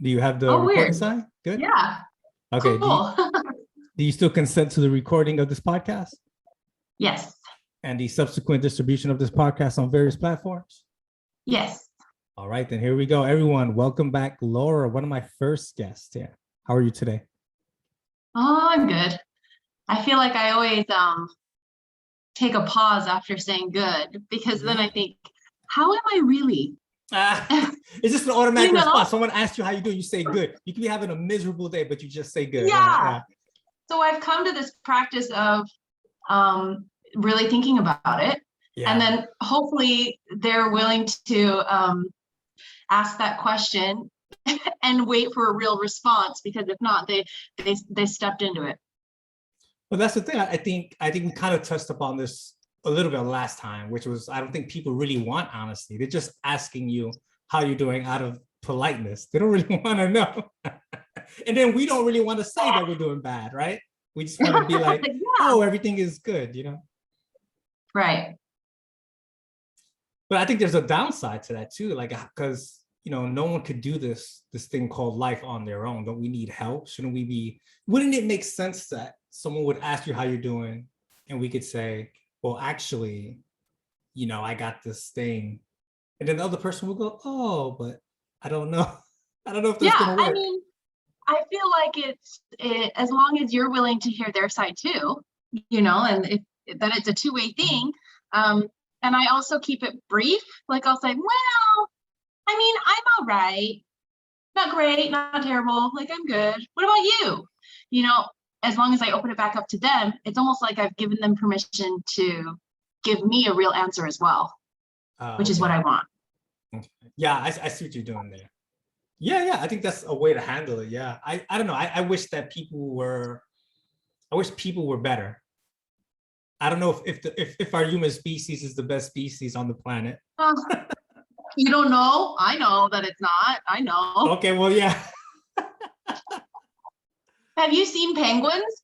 Do you have the Oh, recording weird. sign? Good. Yeah, Okay. cool. Do you still consent to the recording of this podcast Yes, and the subsequent distribution of this podcast on various platforms? yes. All right, then here we go. Everyone, welcome back, Laura, one of my first guests here. How are you today? Oh, I'm good. I feel like I always take a pause after saying good because then I Yeah. think, how am I really? Ah, it's just an automatic You know? response. Someone asks you how you do, you say good. You could be having a miserable day, but you just say good, right? Yeah. Yeah. So I've come to this practice of um, really thinking about it, and Yeah. then hopefully they're willing to ask that question and wait for a real response because if not, they stepped into it. Well, that's the thing. I think we kind of touched upon this a little bit last time, which was I don't think people really want honesty. They're just asking you how you're doing out of politeness. They don't really want to know. And then we don't really want to say that we're doing bad, right? We just want to be like, Yeah. oh, everything is good. Right. But I think there's a downside to that too, like because no one could do this thing called life on their own. Don't we need help? Shouldn't we be? Wouldn't it make sense that someone would ask you how you're doing, and we could say, well, actually, I got this thing, and then the other person will go, oh, but I don't know. I don't know if that's Yeah. gonna I work. mean, I feel like as long as you're willing to hear their side too, and if that it's a two-way thing. Um, and I also keep it brief. Like I'll say, well, I mean, I'm all right. Not great, not terrible. Like I'm good. What about you? You know, as long as I open it back up to them, it's almost like I've given them permission to give me a real answer as well, which is what Okay. I want. Okay. Yeah, I see what you're doing there. Yeah. I think that's a way to handle it. Yeah. I don't know. I wish that I wish people were better. I don't know if our human species is the best species on the planet. Oh, you don't know? I know that it's not. I know. Okay, well, yeah. Have you seen penguins?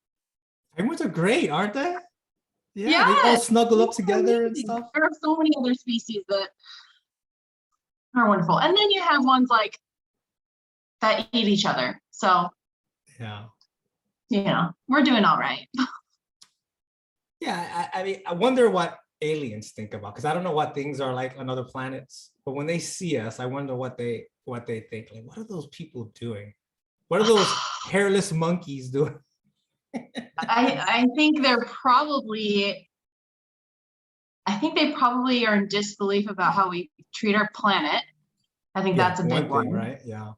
Penguins are great, aren't they? Yeah, they all Yes. snuggle up They're together and amazing. stuff. There are so many other species that are wonderful. And then you have ones like that eat each other. So, Yeah. we're doing all right. Yeah, I mean, I wonder what aliens think about because I don't know what things are like on other planets. But when they see us, I wonder what they think. Like, what are those people doing? What are those hairless monkeys doing? I think I think they probably are in disbelief about how we treat our planet. I think Yeah, that's a big one thing, one. right? Yeah.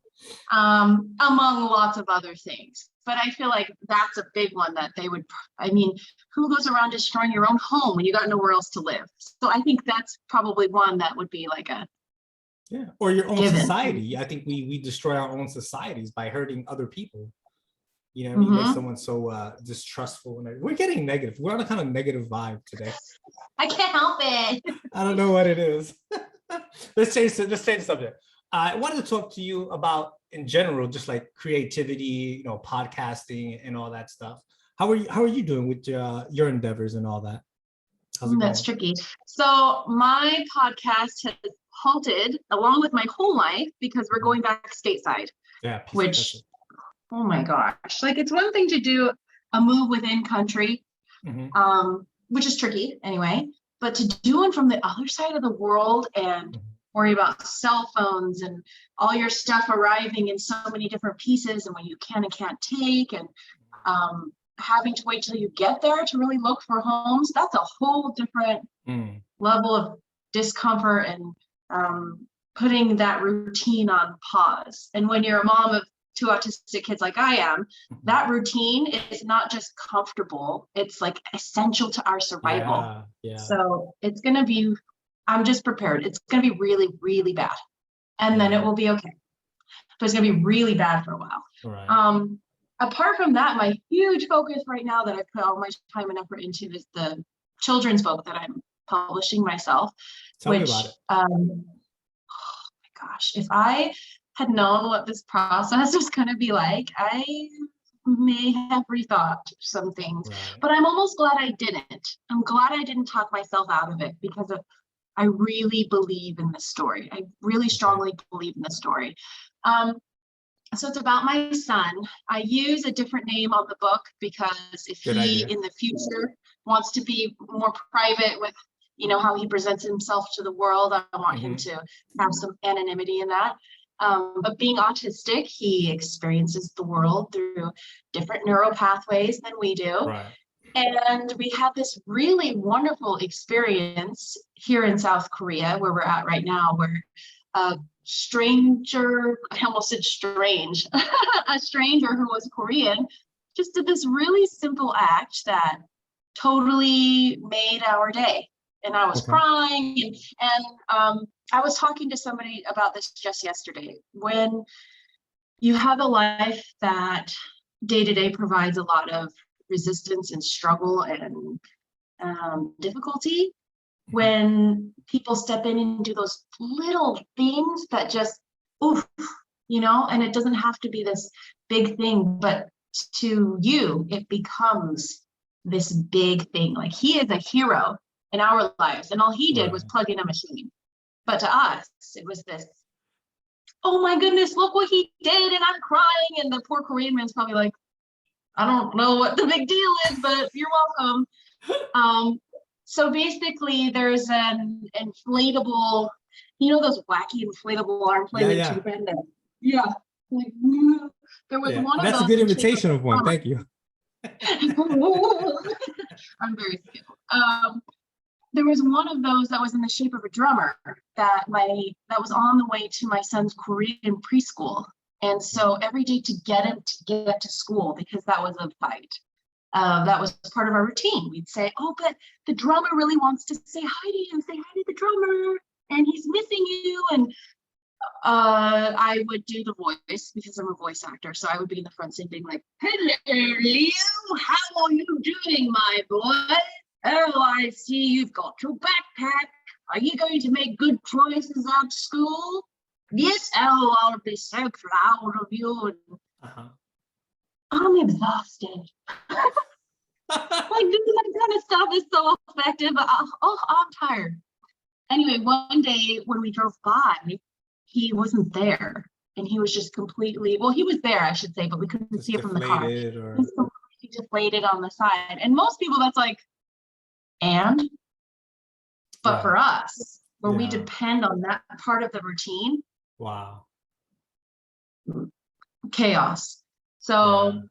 Among lots of other things. But I feel like that's a big one that they would, I mean, who goes around destroying your own home when you got nowhere else to live? So I think that's probably one that would be like a Yeah. Or your own given. society. I think we destroy our own societies by hurting other people. You know what I mean? Make Mm-hmm. someone so distrustful. And we're getting negative. We're on a kind of negative vibe today. I can't help it. I don't know what it is. Let's change the subject. I wanted to talk to you about in general, just like creativity, podcasting and all that stuff. How are you doing with your endeavors and all that? How's it That's going? tricky. So my podcast has halted along with my whole life because we're going back stateside, Yeah, which, oh my gosh, like it's one thing to do a move within country, mm-hmm. which is tricky anyway, but to do one from the other side of the world and worry about cell phones and all your stuff arriving in so many different pieces and when you can and can't take and having to wait till you get there to really look for homes, that's a whole different level of discomfort and putting that routine on pause. And when you're a mom of two autistic kids like I am, that routine is not just comfortable, it's like essential to our survival. Yeah. So it's going to be, I'm just prepared. It's going to be really, really bad. And then it will be okay. But it's going to be really bad for a while. Right. Apart from that, my huge focus right now that I put all my time and effort into is the children's book that I'm publishing myself. Tell me about it. Oh my gosh, if I had known what this process was going to be like, I may have rethought some things. Right. But I'm almost glad I didn't. I'm glad I didn't talk myself out of it because I really believe in this story. I really strongly believe in this story. So it's about my son. I use a different name on the book because if Good he idea. in the future wants to be more private with, how he presents himself to the world, I want him to have some anonymity in that. But being autistic, he experiences the world through different neural pathways than we do. Right. And we had this really wonderful experience here in South Korea, where we're at right now, where a stranger, I almost said strange, a stranger who was Korean just did this really simple act that totally made our day. And I was crying, and I was talking to somebody about this just yesterday. When you have a life that day to day provides a lot of resistance and struggle and difficulty, when people step in and do those little things that just, oof, and it doesn't have to be this big thing, but to you, it becomes this big thing. Like, he is a hero in our lives, and all he did was plug in a machine. But to us, it was this, oh my goodness, look what he did, and I'm crying. And the poor Korean man's probably like, I don't know what the big deal is, but you're welcome. So basically, there's an inflatable, those wacky inflatable arm play that you bend it. Yeah. Like, there was one of those. That's a good imitation of one. Thank you. I'm very skilled. There was one of those that was in the shape of a drummer that was on the way to my son's Korean preschool. And so every day to get him to get to school, because that was a fight. That was part of our routine. We'd say, oh, but the drummer really wants to say hi to you. Say hi to the drummer, and he's missing you. And I would do the voice because I'm a voice actor. So I would be in the front saying like, hello, Leo, how are you doing, my boy? Oh, I see you've got your backpack. Are you going to make good choices at school? Yes, oh, I'll be so proud of you. I'm exhausted. Like, doing that kind of stuff is so effective. I'm tired. Anyway, one day when we drove by, he wasn't there. And he was just completely, well, he was there, I should say, but we couldn't see it from the car. He was completely deflated on the side. And most people, that's like, but for us, where we depend on that part of the routine, chaos. So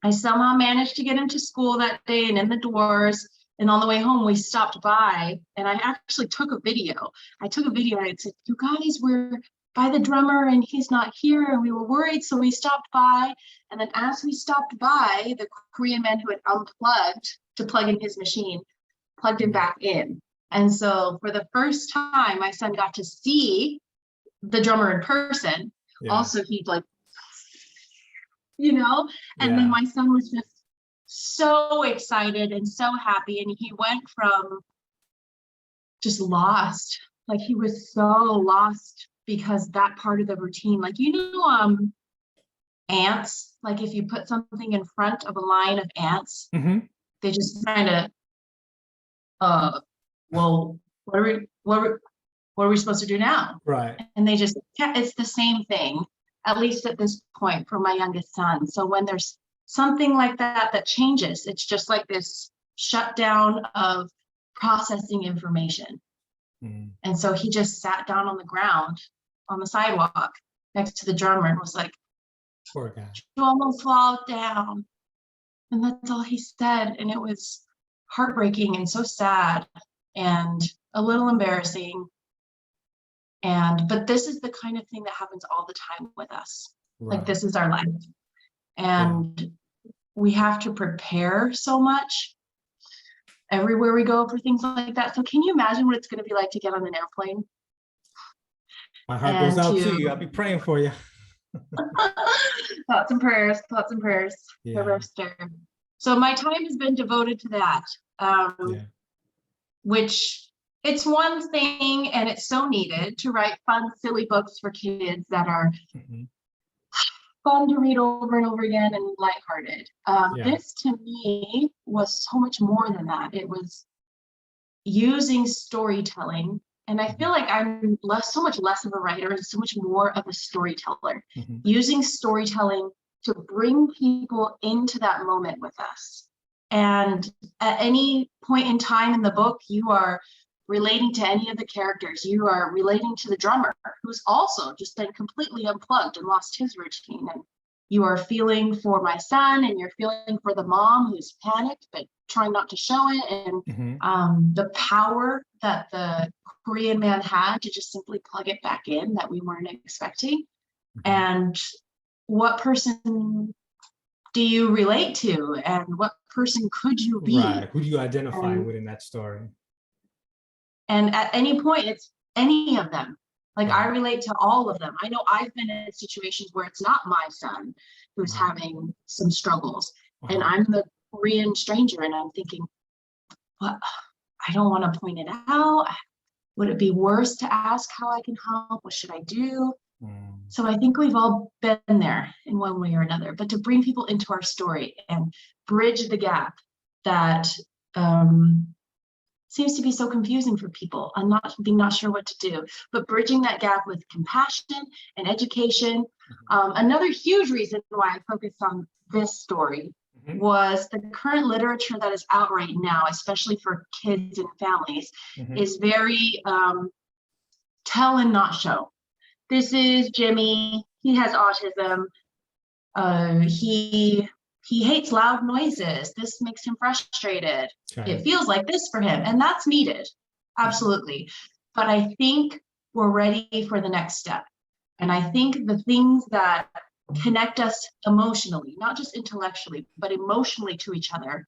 I somehow managed to get him to school that day and in the doors. And on the way home, we stopped by, and I actually took a video. I had said, you guys, we're by the drummer and he's not here, and we were worried, so we stopped by. And then as we stopped by, the Korean man who had unplugged to plug in his machine plugged him back in. And so for the first time, my son got to see the drummer in person. Also, he'd like, and then my son was just so excited and so happy. And he went from just lost, like he was so lost because that part of the routine, like, ants, like if you put something in front of a line of ants, they just kind of, well, what are we supposed to do now? Right. And they just, it's the same thing, at least at this point for my youngest son. So when there's something like that changes, it's just like this shutdown of processing information. And so he just sat down on the ground on the sidewalk next to the drummer and was like, poor guy, you almost fall down. And that's all he said. And it was heartbreaking and so sad and a little embarrassing. But this is the kind of thing that happens all the time with us. Right. Like, this is our life. And we have to prepare so much everywhere we go for things like that. So can you imagine what it's going to be like to get on an airplane? My heart goes out to you. I'll be praying for you. Thoughts and prayers. Yeah. So my time has been devoted to that, which it's one thing, and it's so needed to write fun, silly books for kids that are fun to read over and over again and lighthearted. This to me was so much more than that. It was using storytelling And I feel like I'm so much less of a writer and so much more of a storyteller, using storytelling to bring people into that moment with us. And at any point in time in the book, you are relating to any of the characters. You are relating to the drummer, who's also just been completely unplugged and lost his routine. And you are feeling for my son, and you're feeling for the mom who's panicked but trying not to show it. And the power that the Korean man had to just simply plug it back in that we weren't expecting. And what person do you relate to, and what person could you be? Right. Who do you identify with in that story? And at any point, it's any of them. Like, I relate to all of them. I know I've been in situations where it's not my son who's having some struggles, and I'm the Korean stranger, and I'm thinking, what? I don't want to point it out. Would it be worse to ask how I can help? What should I do? So I think we've all been there in one way or another, but to bring people into our story and bridge the gap that seems to be so confusing for people and not sure what to do, but bridging that gap with compassion and education. Another huge reason why I focused on this story was the current literature that is out right now, especially for kids and families, is very tell and not show. This is Jimmy. He has autism. He hates loud noises. This makes him frustrated. It feels like this for him, and that's needed, absolutely. But I think we're ready for the next step. And I think the things that connect us emotionally, not just intellectually, but emotionally to each other,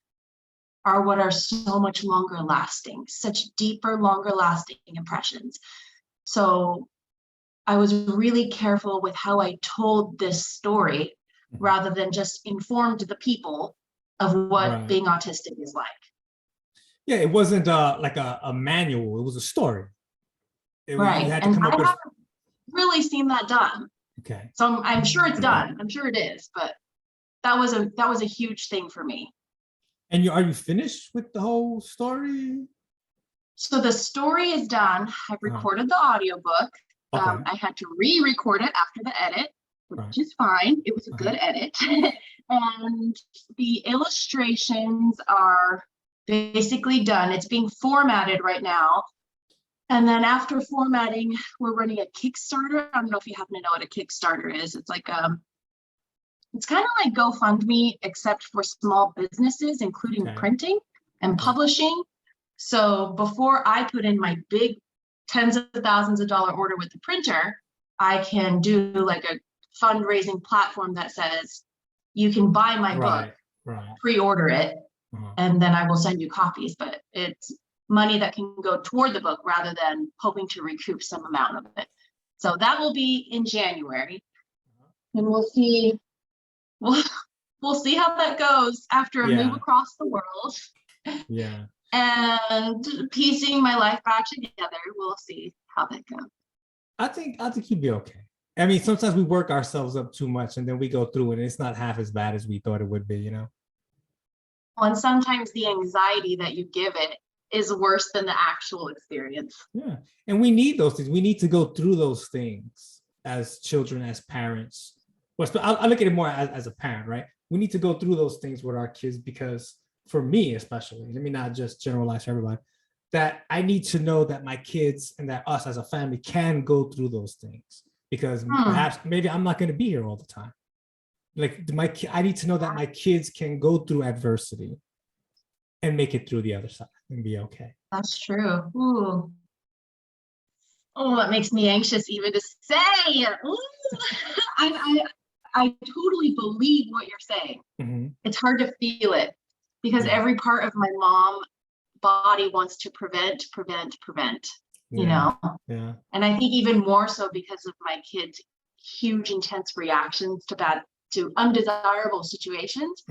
are what are so much longer lasting, such deeper, longer lasting impressions. So I was really careful with how I told this story, rather than just informed the people of what being autistic is like. Yeah, it wasn't like a manual, it was a story. You had to come up with... haven't really seen that done. Okay. So I'm sure it's done. I'm sure it is, but that was a huge thing for me. And are you finished with the whole story? So the story is done. I've recorded the audiobook. I had to re-record it after the edit, which is fine. It was a good edit. And the illustrations are basically done. It's being formatted right now. And then after formatting, we're running a Kickstarter. I don't know if you happen to know what a Kickstarter is. It's like it's kind of like GoFundMe, except for small businesses, including printing and publishing. So before I put in my big tens of thousands of dollar order with the printer, I can do like a fundraising platform that says, you can buy my book, pre-order it, and then I will send you copies. But it's money that can go toward the book rather than hoping to recoup some amount of it. So that will be in January, and we'll see. We'll see how that goes after a move across the world. And piecing my life back together. We'll see how that goes. I think you'd be okay. I mean, sometimes we work ourselves up too much, and then we go through it, and it's not half as bad as we thought it would be, you know? Well, and sometimes the anxiety that you give it is worse than the actual experience. Yeah, and we need those things. We need to go through those things as children, as parents. Well, I look at it more as a parent, right? We need to go through those things with our kids, because for me especially, let me not just generalize for everybody, that I need to know that my kids and that us as a family can go through those things, because perhaps maybe I'm not going to be here all the time. Like I need to know that my kids can go through adversity and make it through the other side and be okay. That's true. Ooh. Oh, that makes me anxious even to say. I totally believe what you're saying. It's hard to feel it, because every part of my mom body wants to prevent, you know? And I think even more so because of my kids' huge, intense reactions to undesirable situations.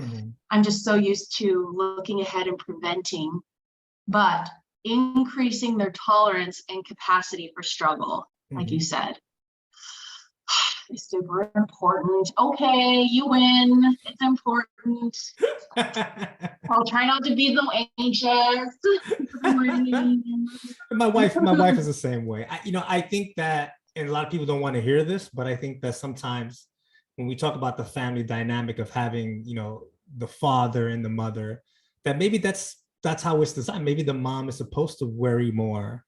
I'm just so used to looking ahead and preventing, but increasing their tolerance and capacity for struggle, like you said. is super important. Okay, you win. It's important. I'll try not to be so anxious. My wife is the same way. I think that, and a lot of people don't want to hear this, but I think that sometimes when we talk about the family dynamic of having, the father and the mother, that maybe that's how it's designed. Maybe the mom is supposed to worry more,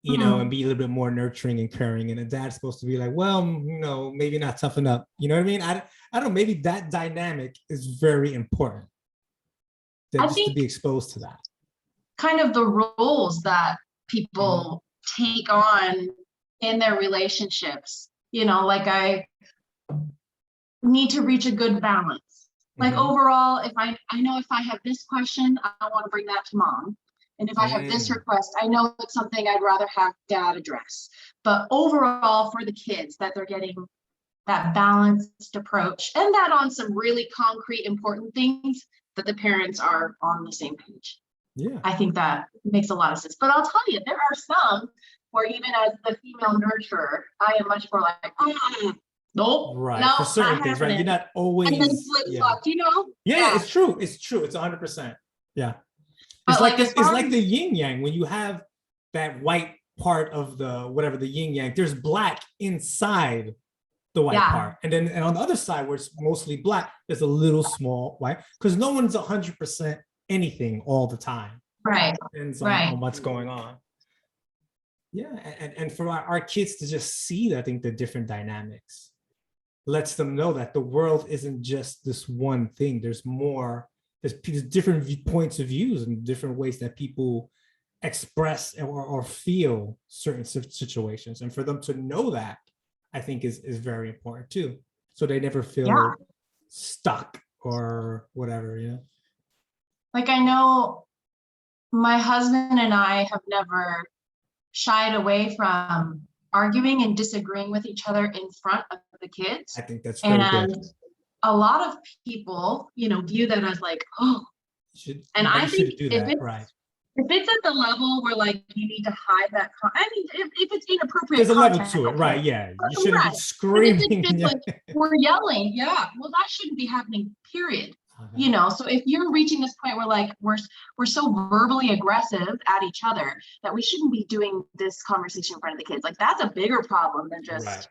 and be a little bit more nurturing and caring, and the dad's supposed to be like, well, maybe not toughen up. You know what I mean? I don't know. Maybe that dynamic is very important. I Just to think be exposed to that. kind of the roles that people take on in their relationships, like I need to reach a good balance. Like overall, if I know if I have this question, I want to bring that to mom. And if I have this request, I know it's something I'd rather have dad address. But overall, for the kids, that they're getting that balanced approach, and that on some really concrete, important things, that the parents are on the same page. Yeah. I think that makes a lot of sense. But I'll tell you, there are some where even as the female nurturer, I am much more like, nope. Right. No, for certain things, right? You're not always. And then flip-flop, Yeah, it's true. It's true. It's 100%. Yeah. It's But like it's like the yin yang. When you have that white part of the yin yang, there's black inside the white part. And on the other side, where it's mostly black, there's a little small white, because no one's 100% anything all the time. Right. Depends on what's going on. Yeah. And for our kids to just see, I think, the different dynamics lets them know that the world isn't just this one thing. There's more. There's different points of views and different ways that people express or feel certain situations. And for them to know that, I think is very important too. So they never feel stuck or whatever, Like, I know my husband and I have never shied away from arguing and disagreeing with each other in front of the kids. I think that's very good. A lot of people, view that as like, oh, I think if it's at the level where like you need to hide that, if it's inappropriate, there's a level to it, right? Yeah, you shouldn't be screaming. Like, we're yelling, well, that shouldn't be happening. Period. So if you're reaching this point where like we're so verbally aggressive at each other that we shouldn't be doing this conversation in front of the kids, like that's a bigger problem than just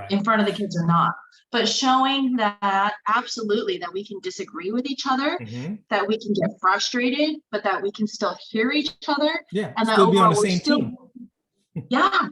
in front of the kids or not. But showing that absolutely that we can disagree with each other, that we can get frustrated, but that we can still hear each other, and that still be on the same team. Yes. I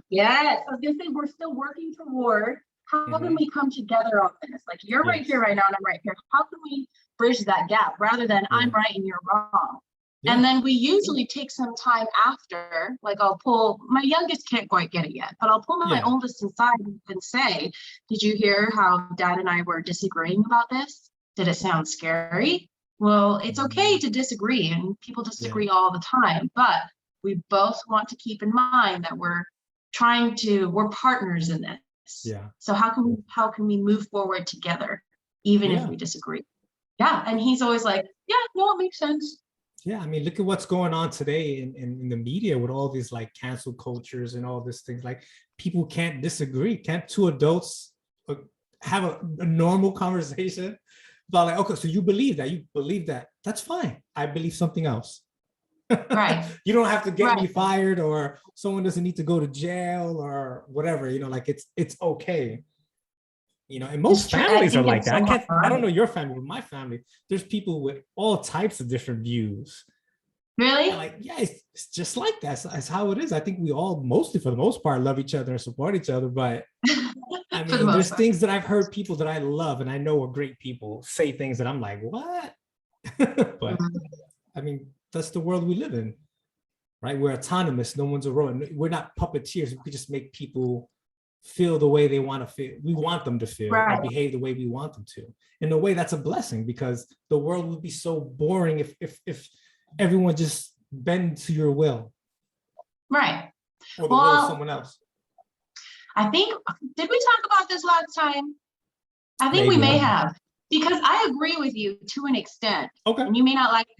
was gonna say, we're still working toward how can we come together on this? Like, you're right here right now and I'm right here. How can we bridge that gap rather than I'm right and you're wrong? And then we usually take some time after, like I'll pull, my youngest can't quite get it yet, but I'll pull my oldest inside and say, did you hear how dad and I were disagreeing about this? Did it sound scary? Well, it's okay to disagree, and people disagree all the time, but we both want to keep in mind that we're partners in this. So how can we move forward together, even if we disagree? And he's always like, no, it makes sense. I mean, look at what's going on today in the media with all these like cancel cultures and all these things. Like, people can't disagree. Can't two adults have a normal conversation about like, okay, so you believe that, that's fine. I believe something else. Right. You don't have to get me fired, or someone doesn't need to go to jail or whatever, like it's okay. And most families are like that. I don't know your family, but my family, there's people with all types of different views. Really? Like, it's just like that. That's how it is. I think we all, mostly for the most part, love each other and support each other. But I mean, there's things that I've heard people that I love and I know are great people say things that I'm like, what? But I mean, that's the world we live in, right? We're autonomous. No one's a robot. We're not puppeteers. We could just make people feel the way they want to feel. We want them to feel or behave the way we want them to. In a way, that's a blessing, because the world would be so boring if everyone just bend to your will. Right. Or the will of someone else. I think, did we talk about this last time? I think we may have, because I agree with you to an extent. Okay. And you may not like this.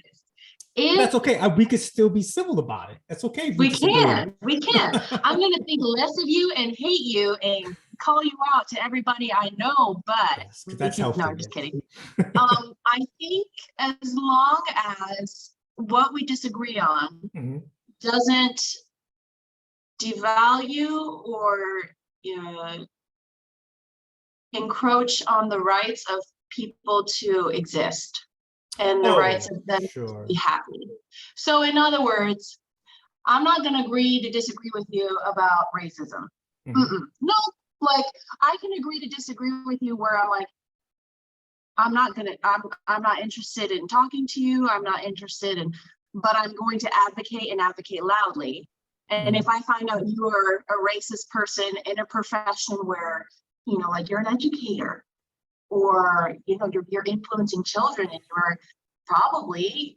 That's okay. We could still be civil about it. That's okay. We can. I'm going to think less of you and hate you and call you out to everybody I know, but Yes, 'cause that's healthy. no, I'm just kidding. I think as long as what we disagree on Mhm. doesn't devalue or encroach on the rights of people to exist and the rights of them to be happy. So in other words, I'm not going to agree to disagree with you about racism. No, like I can agree to disagree with you where I'm like, I'm not interested in talking to you. I'm not interested in, but I'm going to advocate and advocate loudly. And if I find out you are a racist person in a profession where, like you're an educator or, you're influencing children and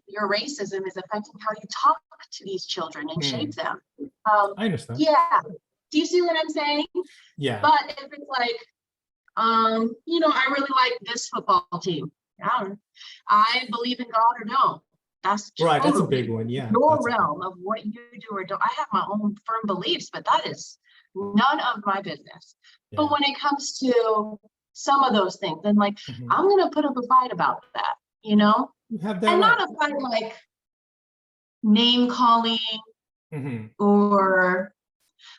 your racism is affecting how you talk to these children and shape them. I understand. Yeah. Do you see what I'm saying? Yeah. But if it's like, I really like this football team. I believe in God or don't. That's right. That's a big one. Yeah. Your realm of what you do or don't. I have my own firm beliefs, but that is none of my business. Yeah. But when it comes to some of those things, then like I'm gonna put up a fight about that, You have that and right. Not a fight like name calling or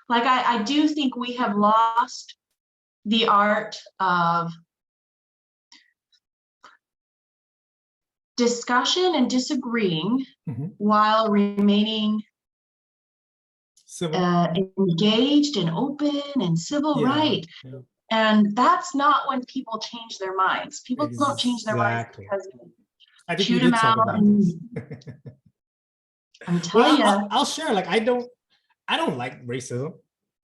like I do think we have lost the art of discussion and disagreeing while remaining engaged and open and civil, right? Yeah. And that's not when people change their minds. People don't change their minds because I think we did talk about this. I'm telling you. I'll share. Like I don't like racism.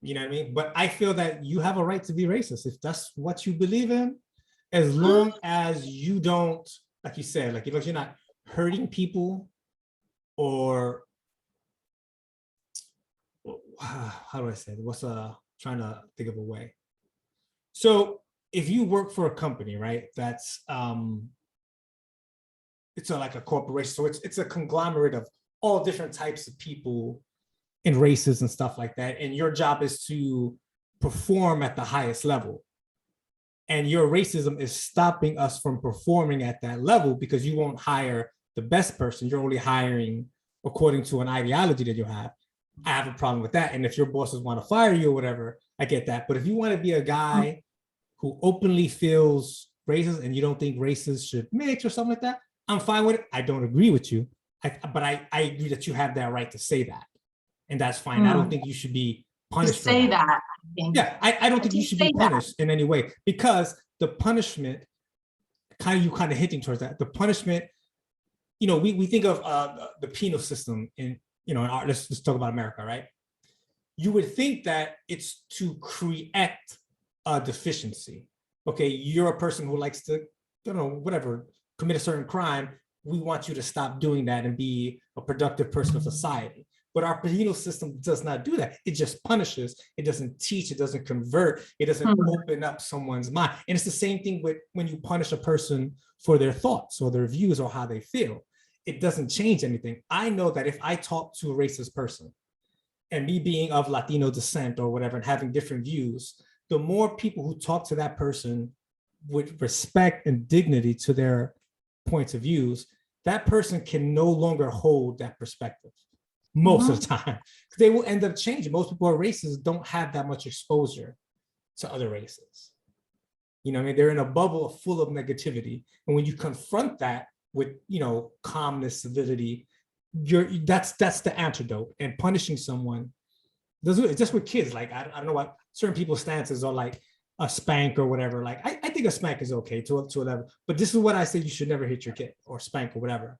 You know what I mean? But I feel that you have a right to be racist if that's what you believe in, as long as you don't, like you said, like you're not hurting people or how do I say it? Trying to think of a way. So if you work for a company, right, that's it's like a corporation, so it's a conglomerate of all different types of people and races and stuff like that, and your job is to perform at the highest level, and your racism is stopping us from performing at that level because you won't hire the best person. You're only hiring according to an ideology that you have. I have a problem with that. And if your bosses want to fire you or whatever, I get that. But if you want to be a guy who openly feels racist and you don't think races should mix or something like that, I'm fine with it. I don't agree with you, but I agree that you have that right to say that. And that's fine. I don't think you should be punished for that. Yeah, I don't think you should be punished in any way, because the punishment, you hinting towards that. The punishment, we think of the penal system in let's talk about America, right? You would think that it's to create a deficiency. Okay, you're a person who likes to, commit a certain crime. We want you to stop doing that and be a productive person of society. But our penal system does not do that. It just punishes. It doesn't teach. It doesn't convert. It doesn't open up someone's mind. And it's the same thing with when you punish a person for their thoughts or their views or how they feel. It doesn't change anything. I know that if I talk to a racist person, and me being of Latino descent or whatever and having different views, the more people who talk to that person with respect and dignity to their points of views, that person can no longer hold that perspective most of the time. They will end up changing. Most people who are racist don't have that much exposure to other races. They're in a bubble full of negativity. And when you confront that with, calmness, civility, that's the antidote. And punishing someone, just with kids, like I don't know what certain people's stances are, like a spank or whatever. Like I think a spank is okay to a level, but this is what I say: you should never hit your kid or spank or whatever.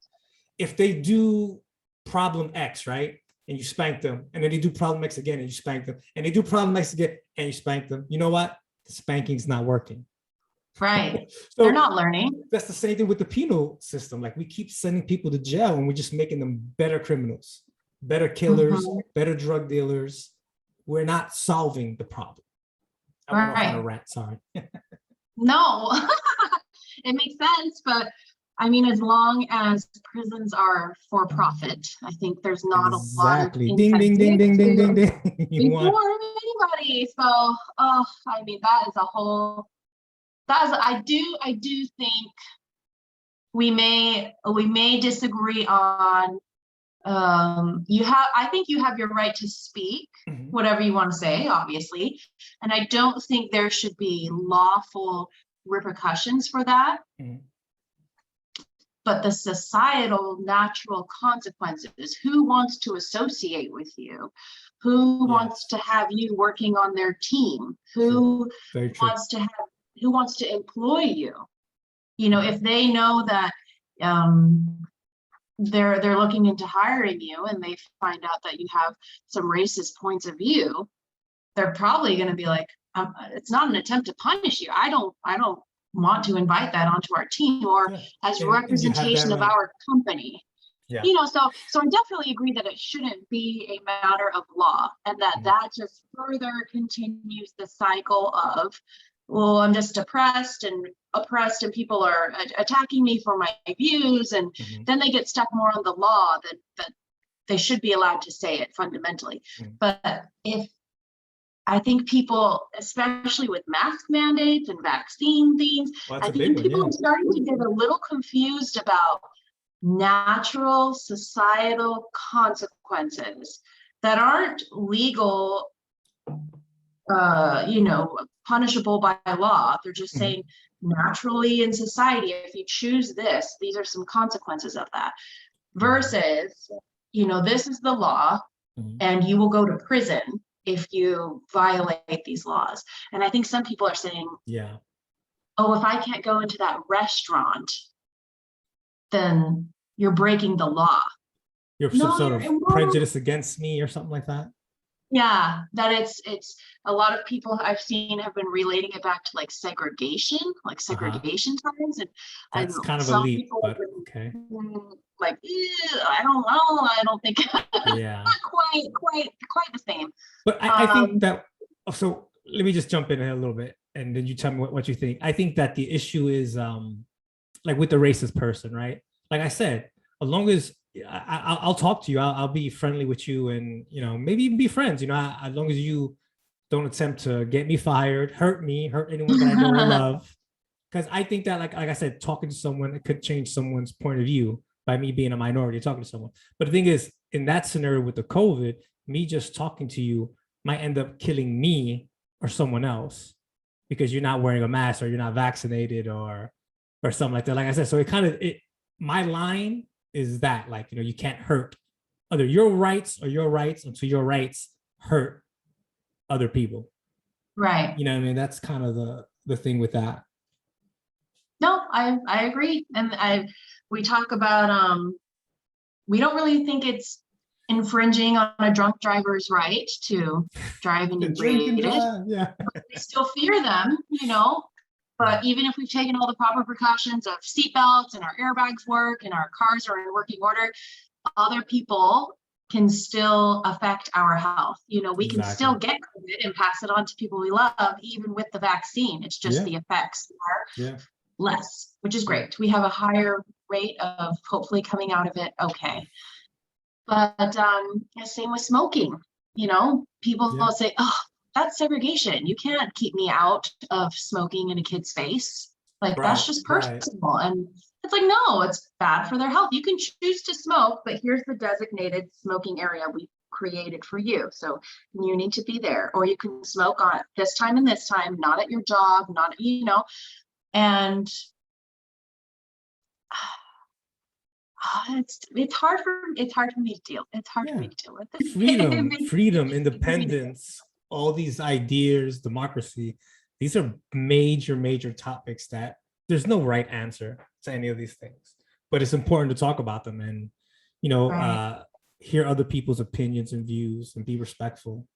If they do problem X, right, and you spank them, and then they do problem X again and you spank them, and they do problem X again and you spank them, you know what? The spanking's not working. Right. So they're not learning. That's the same thing with the penal system. Like we keep sending people to jail and we're just making them better criminals, better killers, better drug dealers. We're not solving the problem. I went off on a rant, sorry. No, it makes sense, but I mean, as long as prisons are for profit, I think there's not a lot of Exactly. Ding, ding, ding, incentive ding, ding, ding, to ding. You want, inform anybody. So, I mean, that is a whole. I do think we may disagree on. I think you have your right to speak Mhm. whatever you want to say, obviously, and I don't think there should be lawful repercussions for that. Mhm. But the societal natural consequences, who wants to associate with you, who wants Yes, to have you working on their team, true. who Very true. wants to have who wants to employ you, if they know that they're looking into hiring you and they find out that you have some racist points of view, they're probably going to be like, it's not an attempt to punish you. I don't want to invite that onto our team or Yeah. as And you have that representation of right. our company. Yeah. So I definitely agree that it shouldn't be a matter of law, and that Mhm. that just further continues the cycle of, well, I'm just oppressed and people are attacking me for my views, and Mhm. then they get stuck more on the law that they should be allowed to say it fundamentally. Mhm. But if I think people, especially with mask mandates and vaccine things, Well, that's I a big think one. people Yeah. are starting to get a little confused about natural societal consequences that aren't legal, punishable by law. They're just Mhm. saying naturally in society, if you choose this, these are some consequences of that. Mhm. Versus, this is the law, Mhm. and you will go to prison if you violate these laws. And I think some people are saying, Yeah. oh, if I can't go into that restaurant, then you're breaking the law. You have some No, sort you're of no. prejudice against me or something like that. Yeah, that it's a lot of people I've seen have been relating it back to like segregation, Uh-huh. times, and That's kind of a some leap, people have but okay. been like, I don't know, I don't think Yeah. not quite the same. But I think Um, that, so let me just jump in a little bit and then you tell me what you think. I think that the issue is like with the racist person, right? Like I said, as long as I'll talk to you, I'll be friendly with you, and maybe even be friends. As long as you don't attempt to get me fired, hurt me, hurt anyone that I know or love. Because I think that, like I said, talking to someone, it could change someone's point of view by me being a minority talking to someone. But the thing is, in that scenario with the COVID, me just talking to you might end up killing me or someone else because you're not wearing a mask or you're not vaccinated or something like that. Like I said, so my line is that, like, you can't hurt either your rights or your rights until your rights hurt other people. right. You know what I mean? That's kind of the thing with that. No, I agree. And we talk about we don't really think it's infringing on a drunk driver's right to drive To drink and inebriated. drive, yeah. We still fear them. Yeah. But even if we've taken all the proper precautions of seatbelts and our airbags work and our cars are in working order, other people can still affect our health. We can still Exactly. get COVID and pass it on to people we love, even with the vaccine. It's just Yeah. the effects are Yeah. less, which is Yeah. great. We have a higher rate of hopefully coming out of it okay. But same with smoking. People Yeah. will say, "Oh, that's segregation. You can't keep me out of smoking in a kid's face. Like that's Right. just Right. personal." And it's like, no, it's bad for their health. You can choose to smoke, but here's the designated smoking area we created for you. So you need to be there, or you can smoke on this time and this time, not at your job, not. And it's hard for me to deal. It's hard for Yeah. me to deal with. It Freedom, makes freedom, it makes me nervous. independence, all these ideas, democracy. These are major, major topics that there's no right answer to any of these things. But it's important to talk about them and, you know, Right. uh, hear other people's opinions and views and be respectful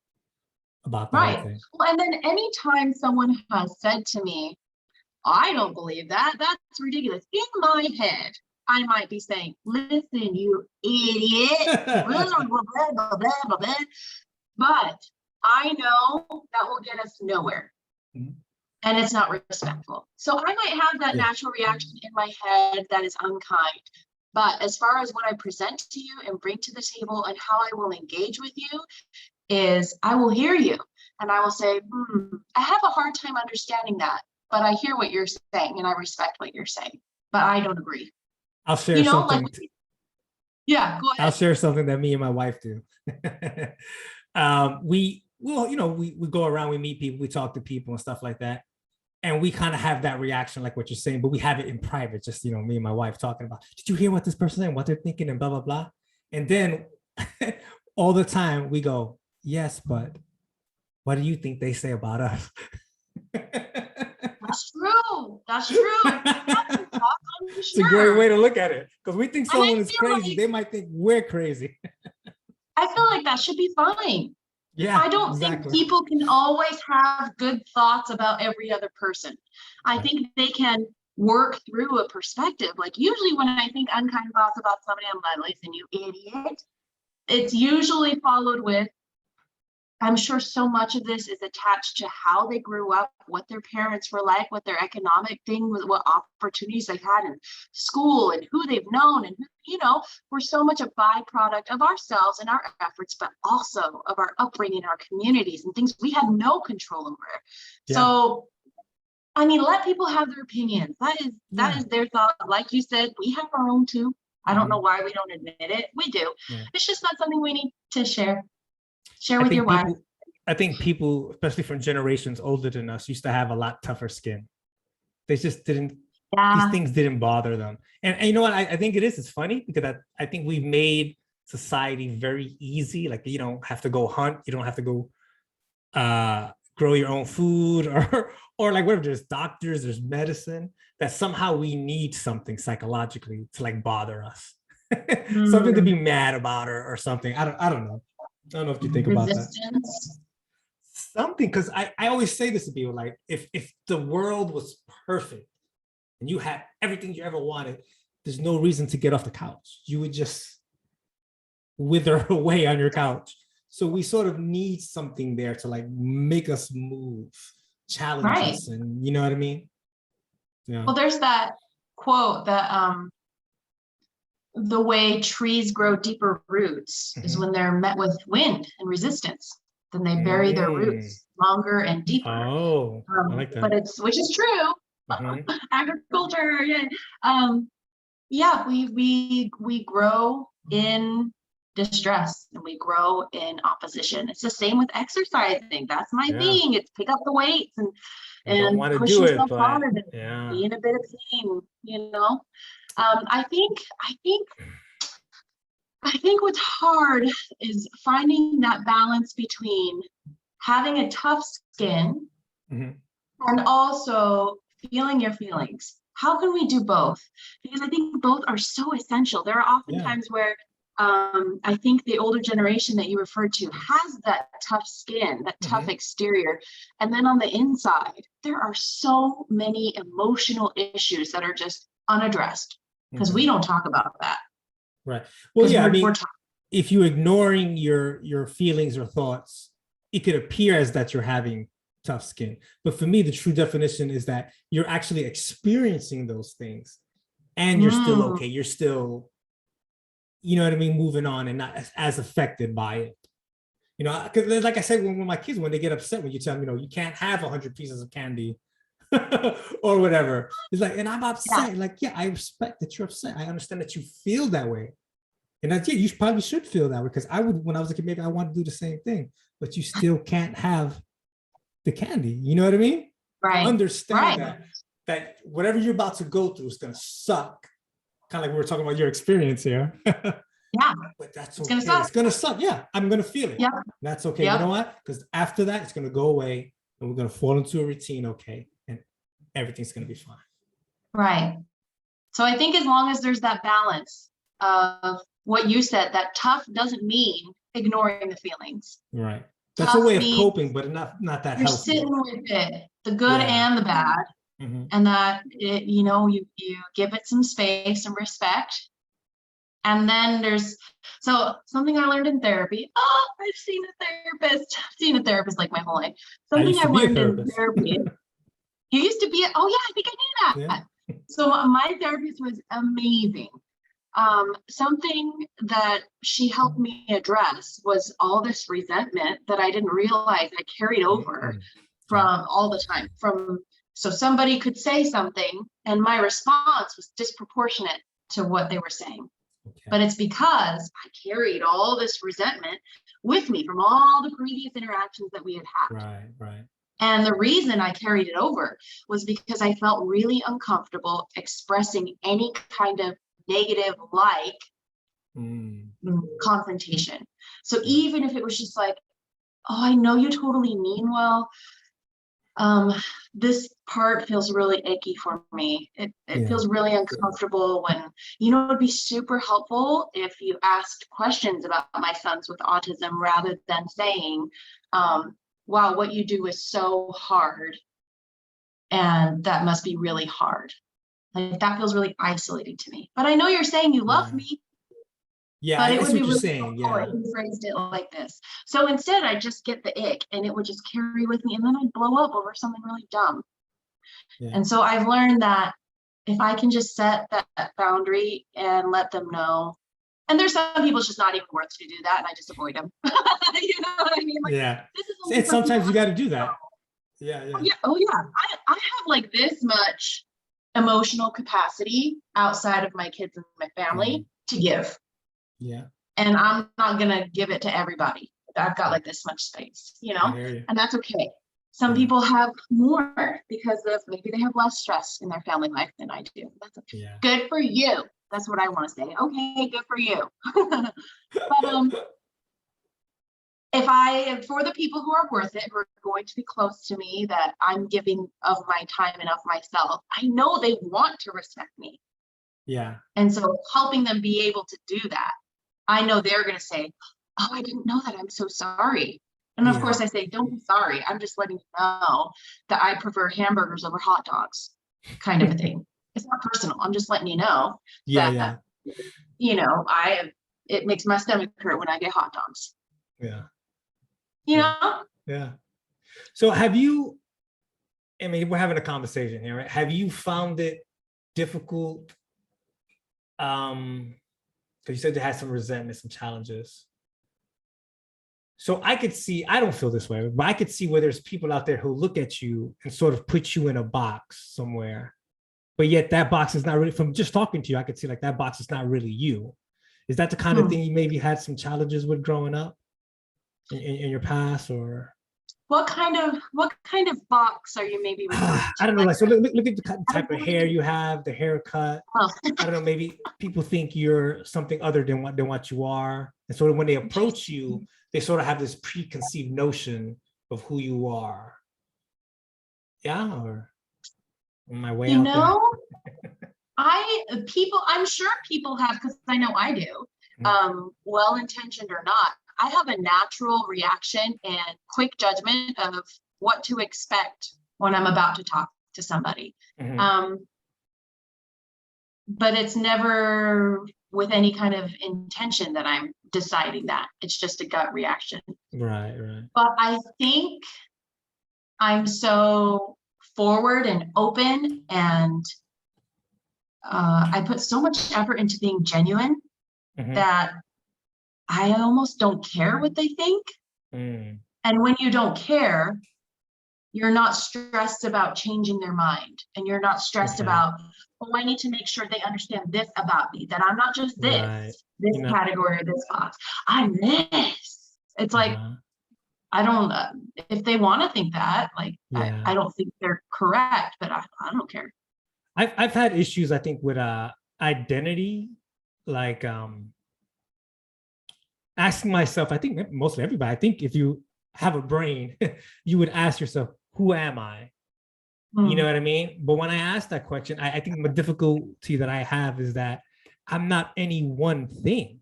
about the whole Right. thing. Well, and then anytime someone has said to me, I don't believe that, that's ridiculous. In my head, I might be saying, listen, you idiot. Blah, blah, blah, blah, blah, blah, blah. But I know that will get us nowhere. and it's not respectful. So I might have that Yeah. natural reaction in my head that is unkind. But as far as what I present to you and bring to the table and how I will engage with you is I will hear you and I will say, I have a hard time understanding that, but I hear what you're saying and I respect what you're saying, but I don't agree. I'll share You know, like, something. yeah, go I'll ahead. share something that me and my wife do. We go around, we meet people, we talk to people and stuff like that. And we kind of have that reaction, like what you're saying, but we have it in private, just, me and my wife talking about, did you hear what this person said, what they're thinking, and blah, blah, blah. And then all the time we go, yes, but what do you think they say about us? That's true. That's true. It's a great way to look at it, because we think And I someone is crazy. like, they might think we're crazy. I feel like that should be fine. Yeah, I don't exactly. think people can always have good thoughts about every other person. I think they can work through a perspective. Like usually when I think unkind thoughts about somebody, I'm like, listen, you idiot. It's usually followed with, I'm sure so much of this is attached to how they grew up, what their parents were like, what their economic thing was, what opportunities they had in school and who they've known. And, we're so much a byproduct of ourselves and our efforts, but also of our upbringing, our communities and things we had no control over. Yeah. So, I mean, let people have their opinions. That is their thought. Like you said, we have our own too. I don't know why we don't admit it. We do. Yeah. It's just not something we need to share. Share with your wife. I think people, especially from generations older than us, used to have a lot tougher skin. They just didn't, these things didn't bother them. And you know what, I think it's funny because I think we've made society very easy. Like, you don't have to go hunt. You don't have to go grow your own food or like whatever. There's doctors, there's medicine, that somehow we need something psychologically to like bother us. Something to be mad about or something. I don't know. I don't know if you think about that. Something, because I always say this to people, like if the world was perfect and you had everything you ever wanted, there's no reason to get off the couch. You would just wither away on your couch. So we sort of need something there to like make us move, challenge us, and you know what I mean? Yeah. Well, there's that quote that the way trees grow deeper roots is when they're met with wind and resistance. Then they bury their roots longer and deeper. Oh, I like that. But which is true. Agriculture, yeah. We grow in distress and we grow in opposition. It's the same with exercising. That's my thing. It's pick up the weights and push yourself hard and be in a bit of pain. I think what's hard is finding that balance between having a tough skin and also feeling your feelings. How can we do both? Because I think both are so essential. There are often times where I think the older generation that you referred to has that tough skin, that tough exterior. And then on the inside, there are so many emotional issues that are just unaddressed because we don't talk about that. Right. Well, yeah, I mean, if you're ignoring your feelings or thoughts, it could appear as that you're having tough skin. But for me, the true definition is that you're actually experiencing those things and you're still okay. You're still, you know what I mean, moving on and not as affected by it. Because like I said, when my kids, when they get upset, when you tell them, you can't have 100 pieces of candy or whatever. It's like, and I'm upset. Like, I respect that you're upset. I understand that you feel that way. And that's you probably should feel that way, because I would, when I was a kid, maybe I wanted to do the same thing, but you still can't have the candy. You know what I mean? Right. Understand that whatever you're about to go through is going to suck. Kind of like we were talking about your experience here. But that's okay. It's going to suck. Yeah, I'm going to feel it. That's okay. You know what? Because after that, it's going to go away and we're going to fall into a routine. Okay. And everything's going to be fine. Right. So I think as long as there's that balance of what you said, that tough doesn't mean ignoring the feelings. Right. That's tough a way of coping, but not that you're healthy. Sitting with it, the good and the bad, and that you give it some space and respect. And then there's something I learned in therapy. Oh, I've seen a therapist. I've seen a therapist like my whole life. Something I learned in therapy. You used to be, oh yeah, I think I knew Yeah. that. So my therapist was amazing. Something that she helped me address was all this resentment that I didn't realize I carried over Mm. Yeah. from all the time. So somebody could say something and my response was disproportionate to what they were saying. Okay. But it's because I carried all this resentment with me from all the previous interactions that we had had. Right. Right. And the reason I carried it over was because I felt really uncomfortable expressing any kind of negative like Mm. confrontation. So Yeah. even if it was just like, oh, I know you totally mean well, this part feels really icky for me. It Yeah. feels really uncomfortable when, it'd be super helpful if you asked questions about my sons with autism rather than saying, wow, what you do is so hard. And that must be really hard. Like that feels really isolating to me. But I know you're saying you love Yeah. me, Yeah. but I it would see be what you're really saying. helpful Yeah. if you phrased it like this. So instead, I just get the ick and it would just carry with me and then I'd blow up over something really dumb. Yeah. And so I've learned that if I can just set that boundary and let them know, and there's some people it's just not even worth to do that, and I just avoid them. You know what I mean? Like Yeah. this is only And for people sometimes you I got to do know. that. Yeah. Oh Yeah. yeah, oh yeah. I have like this much emotional capacity outside of my kids and my Mm. family to give. Yeah. And I'm not gonna give it to everybody. I've got like this much space, I hear you. and that's okay. Some Yeah. people have more because of maybe they have less stress in their family life than I do. That's okay. Yeah. Good for you. That's what I want to say. Okay, good for you. But for the people who are worth it, who are going to be close to me, that I'm giving of my time and of myself, I know they want to respect me. Yeah. And so helping them be able to do that, I know they're going to say, oh, I didn't know that. I'm so sorry. And of course Yeah. I say, don't be sorry. I'm just letting you know that I prefer hamburgers over hot dogs, kind of a thing. It's not personal. I'm just letting you know Yeah. that, Yeah. it makes my stomach hurt when I get hot dogs, Yeah. you Yeah. know? Yeah. So have you, I mean, we're having a conversation here, right? Have you found it difficult? Because you said you had some resentment, some challenges. So I could see, I don't feel this way, but I could see where there's people out there who look at you and sort of put you in a box somewhere. But yet that box is not really, from just talking to you, I could see like that box is not really you. Is that the kind of thing you maybe had some challenges with growing up in your past, or? What kind of box are you maybe referring I to? don't know. Like, Like, so look at the how type does of hair everything- you have, the haircut. oh, I don't know. Maybe people think you're something other than what you are, and so when they approach you, they sort of have this preconceived notion of who you are. Yeah, or am I way you out there? know, I'm sure people have, because I know I do, Mhm. well-intentioned or not, I have a natural reaction and quick judgment of what to expect when I'm about to talk to somebody. Mhm. But it's never with any kind of intention that I'm deciding that. It's just a gut reaction. Right, right. But I think I'm so forward and open, and I put so much effort into being genuine Mhm. that I almost don't care what they think. Mm. And when you don't care, you're not stressed about changing their mind. And you're not stressed Okay. about, oh, I need to make sure they understand this about me, that I'm not just Right. this category or this box. I'm this. It's like, Uh-huh. I don't, if they want to think that, like, Yeah. I don't think they're correct, but I don't care. I've had issues, I think, with identity, like asking myself, I think mostly everybody, I think if you have a brain, you would ask yourself, who am I? You know what I mean? But when I ask that question, I think the difficulty that I have is that I'm not any one thing.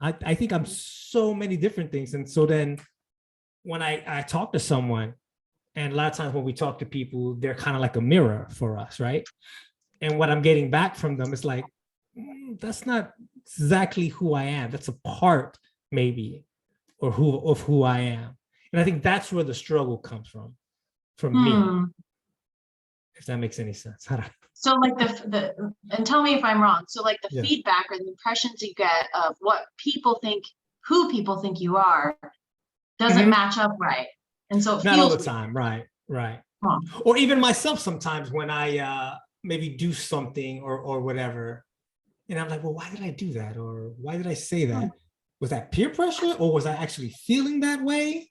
I think I'm so many different things. And so then when I talk to someone, and a lot of times when we talk to people, they're kind of like a mirror for us, right? And what I'm getting back from them is like, that's not exactly who I am. That's a part, maybe, or who I am. And I think that's where the struggle comes from me. If that makes any sense. I don't, So like the and tell me if I'm wrong. So like the yeah. feedback or the impressions you get of what people think, who people think you are, doesn't Mhm. match up right. And so it Not all feels the weird. time. Right. Right. Huh. Or even myself sometimes when I maybe do something or whatever, and I'm like, well, why did I do that? Or why did I say that? Was that peer pressure or was I actually feeling that way?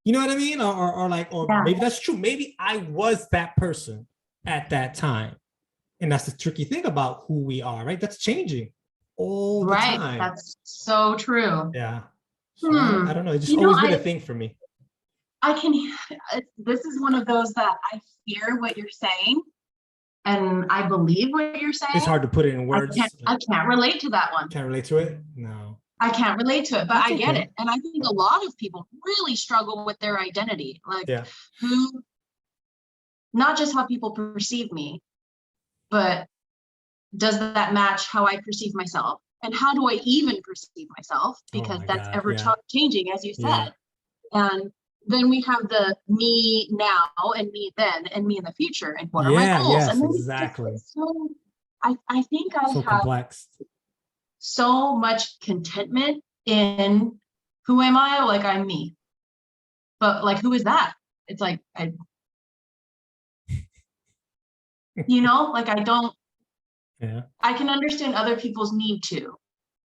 You know what I mean? Or like, or Yeah, maybe that's true. Maybe I was that person at that time. And that's the tricky thing about who we are, right? That's changing all the right. time. That's so true. Yeah. So Hmm. I don't know. It's just You know, always been a thing for me. I can, this is one of those that I hear what you're saying and I believe what you're It's saying. hard to put it in words. Like, I can't relate to that one. can't relate to it. No, I can't relate to it, but that's I get okay. it. And I think a lot of people really struggle with their identity, like Yeah. who, not just how people perceive me, but does that match how I perceive myself? And how do I even perceive myself? Oh Because my that's God. ever Yeah. changing, as you Yeah. said. And then we have the me now and me then and me in the future and what are my Yeah. goals? Yes, And then it's just exactly. it's so I think I So have complex. so much contentment in who am I? Like I'm me. But like who is that? It's like like Yeah. I can understand other people's need to,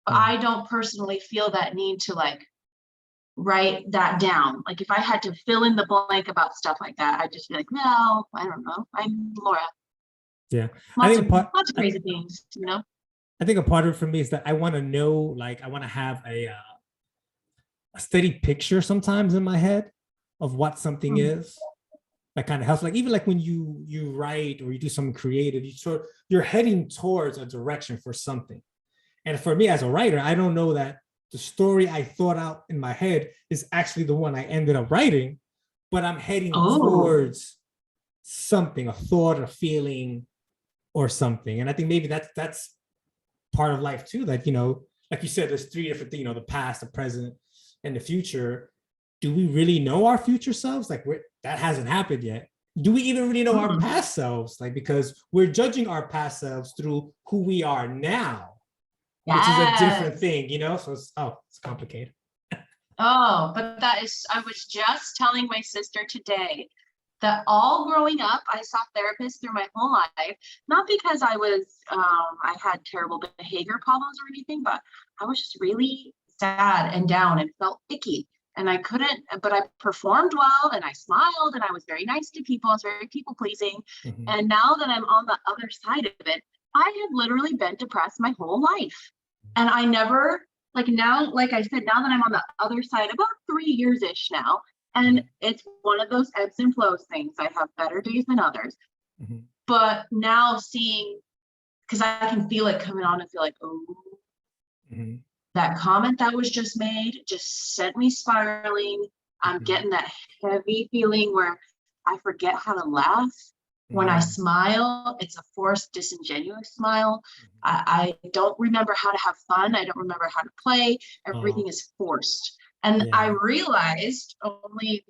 but Mm. I don't personally feel that need to like write that down. Like if I had to fill in the blank about stuff like that, I'd just be like, no, I don't know. I'm Laura. Yeah. I Lots think of a part, lots of crazy things, I think a part of it for me is that I want to know, like, I want to have a steady picture sometimes in my head of what something Hmm. is. That kind of helps. Like even like when you write or you do something creative, you're heading towards a direction for something. And for me as a writer, I don't know that the story I thought out in my head is actually the one I ended up writing, but I'm heading Oh, towards something, a thought, a feeling, or something. And I think maybe that's part of life too. That like you said, there's three different things. The past, the present, and the future. Do we really know our future selves? Like that hasn't happened yet. Do we even really know our hmm. past selves? Like because we're judging our past selves through who we are now, which is a different Yes. thing. So it's complicated. Oh, but I was just telling my sister today that all growing up, I saw therapists through my whole life, not because I had terrible behavior problems or anything, but I was just really sad and down and felt icky. And I couldn't, but I performed well and I smiled and I was very nice to people. I was very people pleasing. Mhm. And now that I'm on the other side of it, I have literally been depressed my whole life. And I never, like now, like I said, now that I'm on the other side, about 3 years ish now, and Mhm. it's one of those ebbs and flows things. I have better days than others. Mhm. But now seeing, because I can feel it coming on and feel like, oh, Mhm. that comment that was just made just sent me spiraling. I'm Mhm. getting that heavy feeling where I forget how to laugh. When I Mhm. smile, it's a forced, disingenuous smile. I don't remember how to have fun. I don't remember how to play. Oh, Everything is forced. And I yeah. realized only,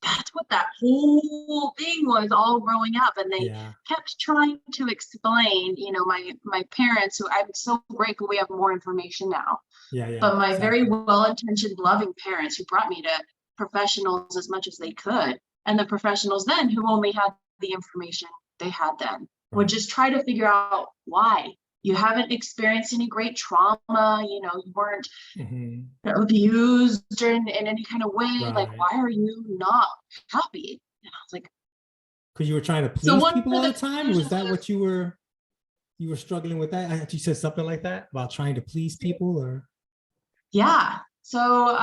that's what that whole thing was all growing up. And they Yeah. kept trying to explain, my parents, who I'm so grateful we have more information now, Yeah. Yeah. but my very Exactly. well-intentioned, loving parents who brought me to professionals as much as they could, and the professionals then who only had the information they had then, would Right. just try to figure out why. You haven't experienced any great trauma, you weren't Mhm. abused in any kind of way. Like, Right. why are you not happy? And I was like, Because you were trying to so please one people of all the the time? Was conclusions that was, what you were struggling with that? I thought you said something like that about trying to please people or yeah. So,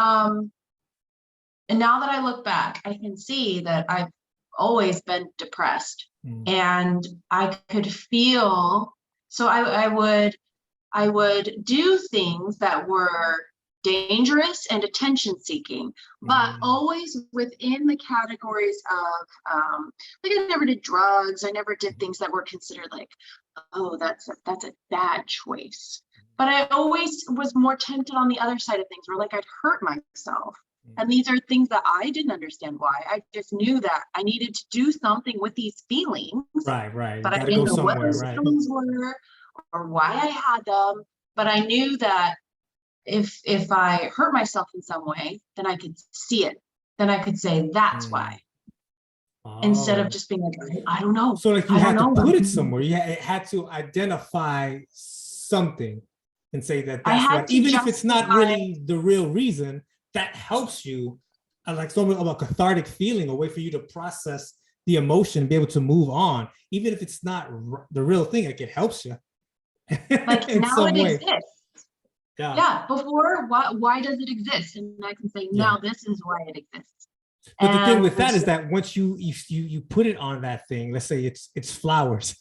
and now that I look back, I can see that I've always been depressed. mm, And I could feel, so I would do things that were dangerous and attention seeking, but mm, always within the categories of, like I never did drugs. I never did things that were considered like, oh, that's a bad choice. But I always was more tempted on the other side of things, where like I'd hurt myself. And these are things that I didn't understand why. I just knew that I needed to do something with these feelings, Right. You but I got to didn't go know what somewhere, those right? feelings were or why I had them. But I knew that if I hurt myself in some way, then I could see it. Then I could say, that's why. Instead of Oh, just being like, I don't know. so like you I don't had to know. put it somewhere. It had to identify something and say that I that's had what, to even if it's not justify. really the real reason, that helps you, like somewhat of a cathartic feeling, a way for you to process the emotion, be able to move on, even if it's not the real thing. Like it helps you Like in now some it way. exists. Yeah. Yeah. Before, why does it exist? And I can say, Yeah. now this is why it exists. But the thing with And that is that once you put it on that thing, let's say it's flowers.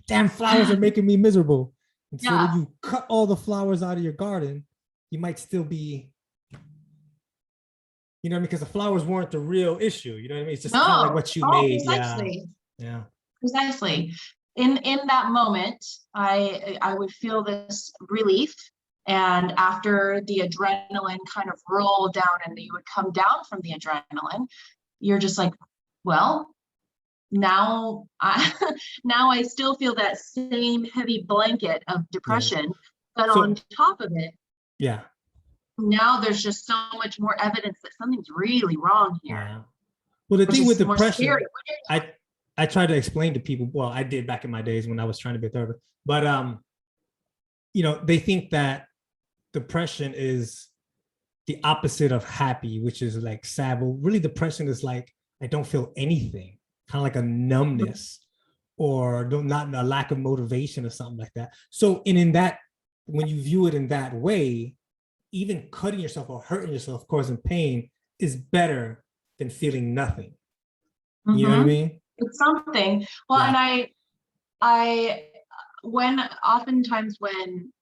Damn, flowers are making me miserable. And so yeah. that you cut all the flowers out of your garden, you might still be, you know what I mean? Because the flowers weren't the real issue. You know what I mean? It's just kind of like No. what you Oh, made. Yeah. precisely. Yeah. Precisely. In that moment, I would feel this relief. And after the adrenaline kind of rolled down and you would come down from the adrenaline, you're just like, well, now I now I still feel that same heavy blanket of Yeah. depression, but on So top of it, yeah. now there's just so much more evidence that something's really wrong here, Yeah. Well, the which thing with is more depression, scary. I I try to explain to people. Well, I did back in my days when I was trying to be a therapist. But they think that depression is the opposite of happy, which is like sad. But really, depression is like I don't feel anything, kind of like a numbness, or not a lack of motivation or something like that. So, in that, when you view it in that way, even cutting yourself or hurting yourself, causing pain, is better than feeling nothing. You know what I Mm-hmm. mean? It's something. Well, Yeah. and I, when oftentimes when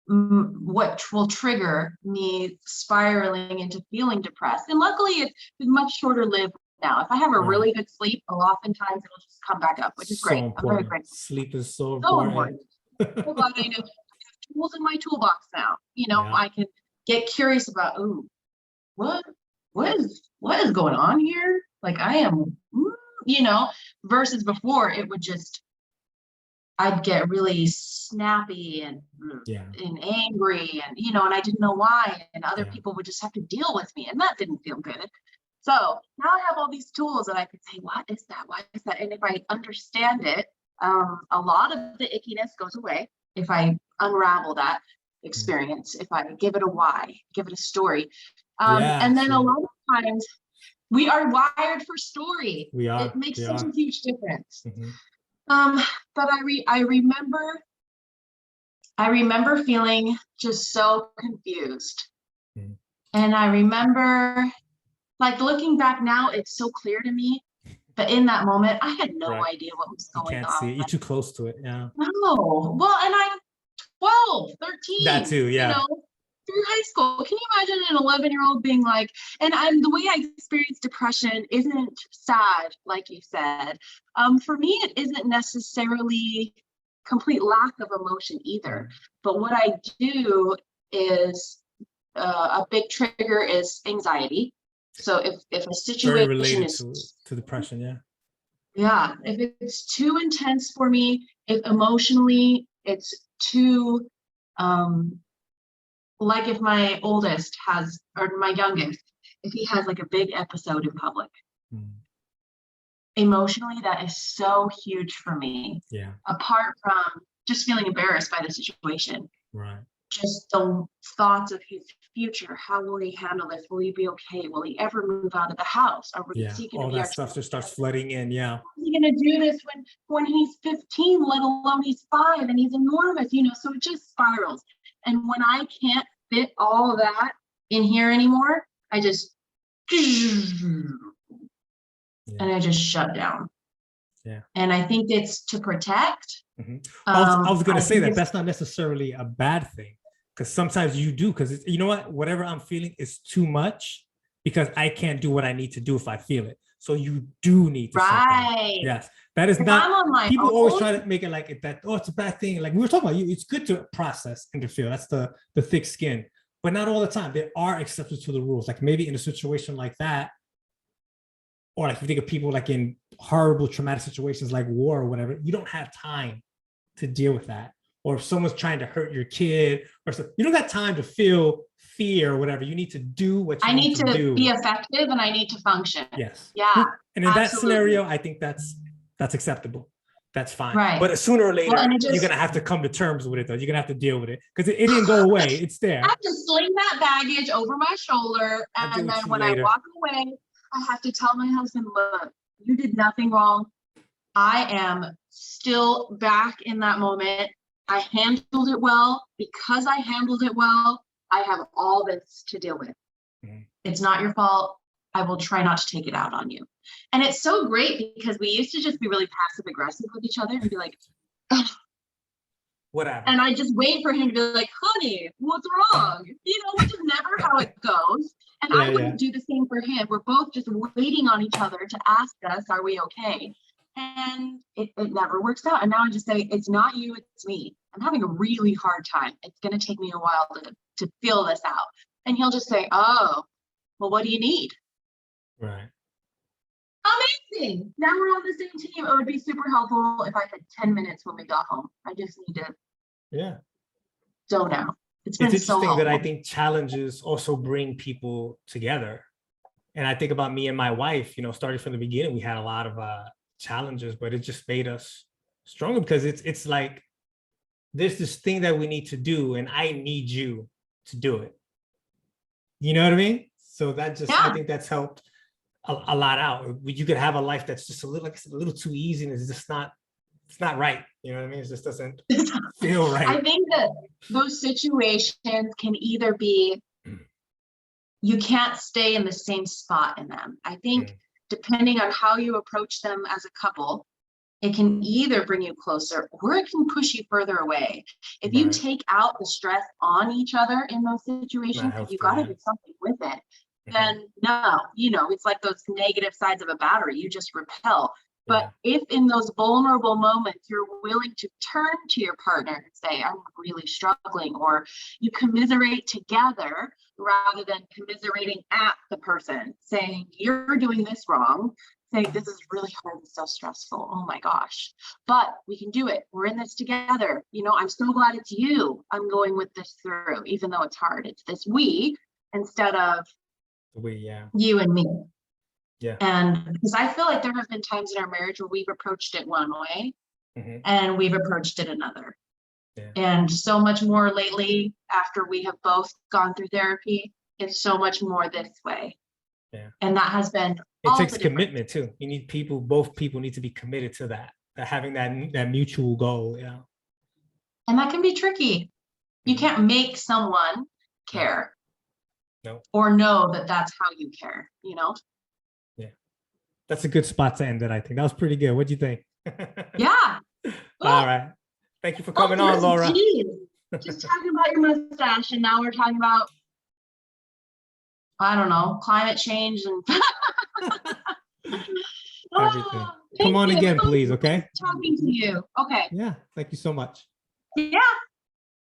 what will trigger me spiraling into feeling depressed, and luckily it's much shorter lived now. If I have a Right. really good sleep, oftentimes it'll just come back up, which is So great. I'm very important. grateful. Sleep is so So important. important. So glad I know I have tools in my toolbox now. Yeah. I can get curious about, oh, what what is going on here? Like I am, versus before it would just I'd get really snappy Yeah. and angry and I didn't know why, and other Yeah. people would just have to deal with me, and that didn't feel good. So now I have all these tools that I could say, what is that? Why is that? And if I understand it, a lot of the ickiness goes away if I unravel that experience, if I give it a why, give it a story. And then a lot of times we are wired for story. We are. It makes We such are. a huge difference. Mm-hmm. But I remember feeling just so confused. Mm-hmm. And I remember, like, looking back now, it's so clear to me. But in that moment, I had no Right. idea what was You going can't see on. it. You're too close to it. Yeah. No. Well, and I'm 12, That 13, too. Yeah. through high school. Can you imagine an 11-year-old being like, and the way I experience depression isn't sad, like you said. For me, it isn't necessarily complete lack of emotion either. But what I do is a big trigger is anxiety. So if a Very situation related is to depression. Yeah. yeah, if it's too intense for me, if emotionally it's too like if my oldest has or my youngest, if he has like a big episode in public, emotionally that is so huge for me. Yeah. Apart from just feeling embarrassed by the situation. Right. Just the thoughts of his future. How will he handle this? Will he be okay? Will he ever move out of the house? Or is he going All to be that our stuff just starts flooding in. Yeah. How is he going to do this when he's 15, let alone he's 5 and he's enormous, so it just spirals. And when I can't fit all of that in here anymore, I just and I just shut down. Yeah. And I think it's to protect. Mm-hmm. I was going to say that's not necessarily a bad thing, because sometimes you do, because you know whatever I'm feeling is too much, because I can't do what I need to do if I feel it. So you do need to shut down. Yes, that is not. I'm on my people own, always try to make it like that. Oh, it's a bad thing. Like we were talking about, it's good to process and to feel. That's the thick skin. but not all the time. There are exceptions to the rules. Like maybe in a situation like that, or like if you think of people like in horrible traumatic situations like war or whatever, you don't have time to deal with that. Or if someone's trying to hurt your kid or something, you don't got time to feel fear or whatever. You need to do what you I need to do. be effective and I need to function. Yes. Yeah. And in absolutely. that scenario, I think that's acceptable. That's fine. Right. But sooner or later, Well, you're going to have to come to terms with it, though. You're going to have to deal with it because it didn't go away. It's there. I have to sling that baggage over my shoulder. And then when I walk away, I have to tell my husband, look, you did nothing wrong. I am still back in that moment. I handled it well. Because I handled it well, I have all this to deal with. Mm-hmm. It's not your fault. I will try not to take it out on you. And it's so great because we used to just be really passive aggressive with each other and be like, ugh. Whatever. And I just wait for him to be like, honey, what's wrong? You know, which is never how it goes. And I wouldn't do the same for him. We're both just waiting on each other to ask us, are we okay? And it never works out. And now I just say, it's not you, it's me. I'm having a really hard time. It's going to take me a while to feel this out. And he'll just say, oh, well, what do you need? Right. Amazing. Now we're on the same team. It would be super helpful if I had 10 minutes when we got home. I just need to zone out. It's interesting that I think challenges also bring people together. And I think about me and my wife, you know, starting from the beginning, we had a lot of challenges, but it just made us stronger because it's like, there's this thing that we need to do and I need you to do it. You know what I mean? So that just, I think that's helped a lot out. You could have a life that's just a little, like I said, a little too easy and it's just not, it's not right. You know what I mean? It just doesn't feel right. I think that those situations can either be, you can't stay in the same spot in them. I think depending on how you approach them as a couple, it can either bring you closer or it can push you further away. If you take out the stress on each other in those situations, you got to do something with it. Then no, you know, it's like those negative sides of a battery, you just repel. But if in those vulnerable moments, you're willing to turn to your partner and say, I'm really struggling, or you commiserate together rather than commiserating at the person, saying, you're doing this wrong, saying, this is really hard and so stressful. Oh my gosh, but we can do it. We're in this together. You know, I'm so glad it's you. I'm going with this through, even though it's hard. It's this we instead of you and me. Yeah. And because I feel like there have been times in our marriage where we've approached it one way and we've approached it another. Yeah. And so much more lately, after we have both gone through therapy, it's so much more this way. Yeah. And that has been it takes commitment too. You need people, both people need to be committed to that having that mutual goal. Yeah. And that can be tricky. You can't make someone care. No. Or know that that's how you care, you know? Yeah. That's a good spot to end it, I think. That was pretty good. What do you think? Yeah. All right. Thank you for coming on, Laura. Just talking about your mustache, and now we're talking about, I don't know, climate change and everything. Come on again, please, okay? Talking to you. Okay. Yeah. Thank you so much. Yeah.